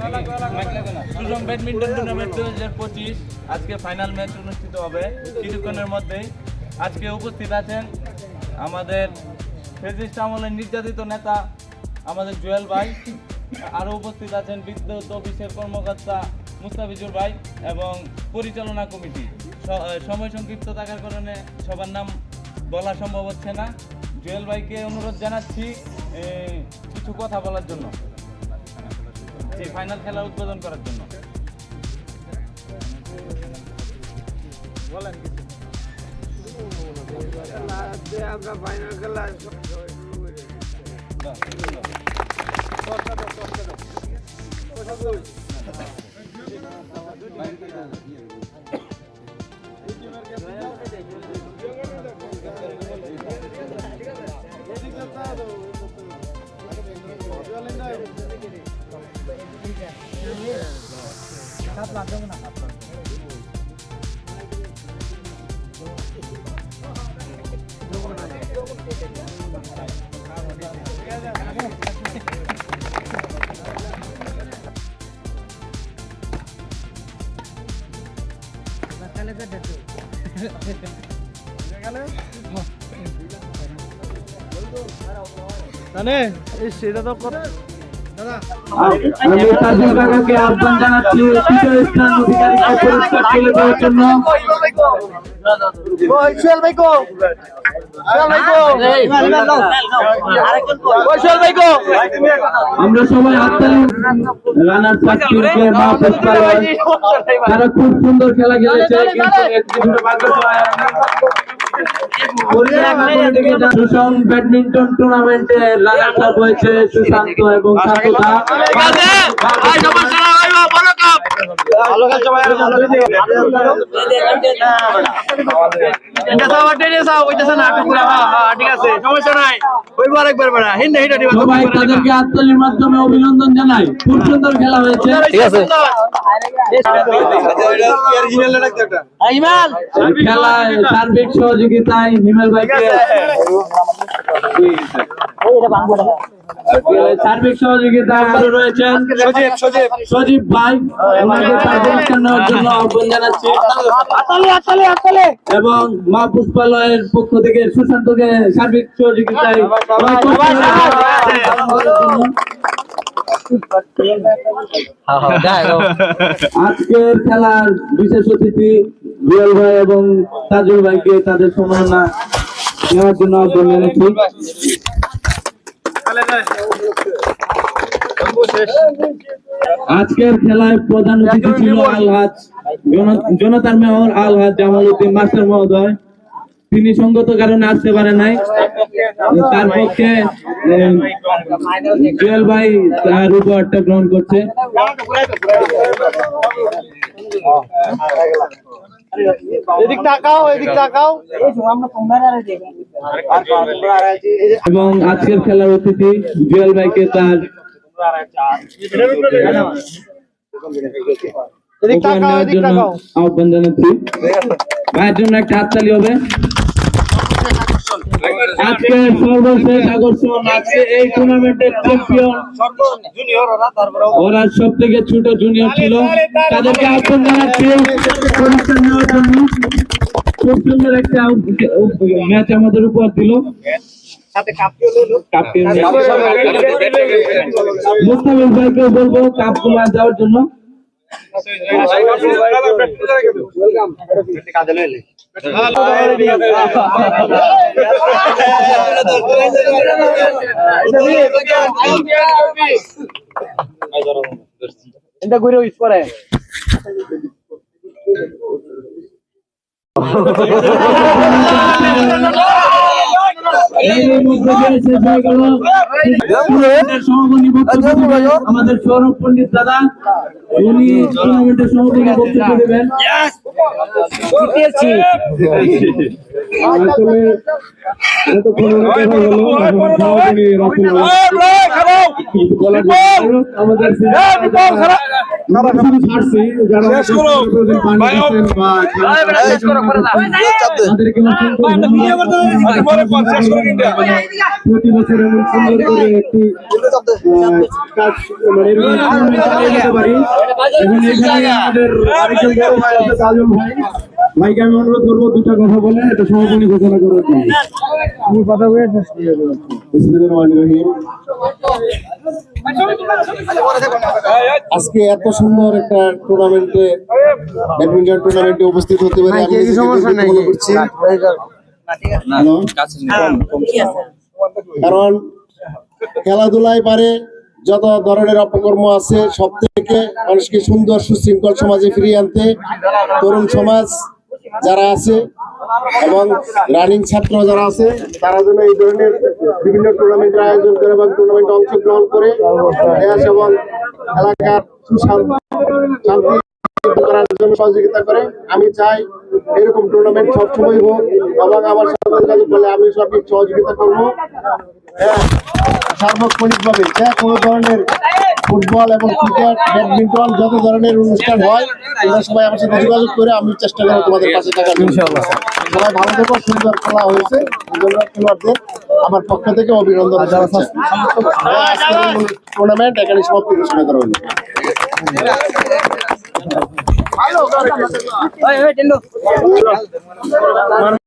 সুষম badminton tournament 2025 আজকে final match অনুষ্ঠিত হবে কিছুক্ষণের মধ্যেই। আজকে উপস্থিত আছেন আমাদের ফেসিস্ট আমলের নির্যাতিত নেতা আমাদের জুয়েল ভাই, আরও উপস্থিত আছেন বিদ্যুৎ অফিসের কর্মকর্তা মুস্তাফিজুর ভাই এবং পরিচালনা কমিটি। সময় সংক্ষিপ্ত থাকার কারণে সবার নাম বলা সম্ভব হচ্ছে না। জুয়েল ভাইকে অনুরোধ জানাচ্ছি কিছু কথা বলার জন্য, যে ফাইনাল খেলা উদ্বোধন করার জন্য। বলেন আমরা ফাইনাল খেলা আমি তাজুল কাকাকে আহ্বান জানাচ্ছি তৃতীয় স্থান অধিকারীকে পুরস্কার তুলে দেওয়ার জন্য। আমরা সবাই হাততালি রানার সাকিবকে মা পুষ্পালয়, তারা খুব সুন্দর খেলা খেলেছে, কিন্তু সুষম ব্যাডমিন্টন টুর্নামেন্টে রানার্স আপ হয়েছে সুশান্ত এবং সাকুদা। সবাই তাদেরকে হাততালির মাধ্যমে অভিনন্দন জানাই। খুব সুন্দর খেলা হয়েছে। খেলায় সার্বিক সহযোগিতায় হিমেল ভাইকে, সার্বিক সহযোগিতায় আরো রয়েছেন সজীব ভাই, ওনাকে তার পুরস্কার নেওয়ার জন্য আহ্বান জানাচ্ছি। এবং মা পুষ্পালয়ের পক্ষ থেকে সুশান্তকে সার্বিক সহযোগিতায় আজকের খেলার বিশেষ অতিথি জুয়েল ভাই এবং তাজুল ভাইকে তাদের সম্মাননা নেওয়ার জন্য আহ্বান জানাচ্ছি। আজকের খেলায় প্রধান অতিথি ছিল আলহাজ জনতার মেয়র আলহাজ জামাল উদ্দিন মাস্টার মহোদয়। তিনি সঙ্গত কারণে আসতে পারে নাই। তার পক্ষে জুয়েল ভাই তার উপহারটা গ্রহণ করছে। এবং আজকের খেলার অতিথি জুয়েল ভাইকে তার আহ্বান জানাচ্ছি। ভাইয়ের জন্য একটা হাততালি হবে। আজকে সর্বশেষ আকর্ষণ, আজকে এই টুর্নামেন্টের চ্যাম্পিয়ন ওরা সব থেকে ছোট জুনিয়র ছিল, তাদেরকে আহ্বান জানাচ্ছি পুরস্কার নেওয়ার জন্য। খুব সুন্দর একটা ম্যাচ আমাদের উপহার দিল। মুস্তাফিজ ভাইকে বলবো কাপগুলো দেওয়ার জন্য। এটা ঘুরে ইউজ করে আমাদের সৌরভ পণ্ডিত দাদা, উনি টুর্নামেন্টের সভাপতি বক্তব্য দেবেন। আসলে এতক্ষণ অনেক কথা হলো, এখন সভাপতি রাসেল কিছু বলার জন্য আমাদের শুধু ছাড়ছি যারা প্রতিদিন পানি দিচ্ছেন বা তাদেরকে প্রতি বছর এমন সুন্দর করে একটি কাজ মানে এরকম করতে পারি। এবং এখানে আমাদের আরেকজন বড় ভাই আছে কাজল ভাই, ভাইকে আমি অনুরোধ করবো দুটা কথা বলে এটা সমাপনী ঘোষণা করার জন্য। আমি কথা বলে আজকে এত সুন্দর একটা টুর্নামেন্টে ব্যাডমিন্টন টুর্নামেন্টে উপস্থিত হতে পারে আমি নিজেকে গর্বিত মনে করছি। হ্যালো? কারণ খেলাধুলায় পারে যত ধরনের অপকর্ম আছে সব থেকে মানুষকে সুন্দর সুশৃঙ্খল সমাজে ফিরিয়ে আনতে তরুণ সমাজ যারা আছে এবং রানিং ছাত্র যারা আছে তারা যেন এই ধরনের বিভিন্ন টুর্নামেন্টের আয়োজন করে এবং টুর্নামেন্টে অংশগ্রহণ করে দেশ এবং এলাকার শান্তি করার জন্য সহযোগিতা করে। আমি চাই এরকম টুর্নামেন্ট সবসময় হোক এবং আমার সাথে যোগাযোগ করলে আমি সঠিক সহযোগিতা করবো। হ্যাঁ, সার্বক্ষণিকভাবে যে কোনো ধরনের ফুটবল এবং ক্রিকেট ব্যাডমিন্টন যত ধরনের অনুষ্ঠান হয় তোমরা সবাই আমার সাথে যোগাযোগ করে আমি চেষ্টা করবো তোমাদের পাশে থাকার জন্য। সবাই ভালো থেকো, সুন্দর খেলা হয়েছে এই জন্য খেলোয়াড়দের আমার পক্ষ থেকে অভিনন্দন। টুর্নামেন্ট এখানে সমাপ্তি ঘোষণা করা হলো।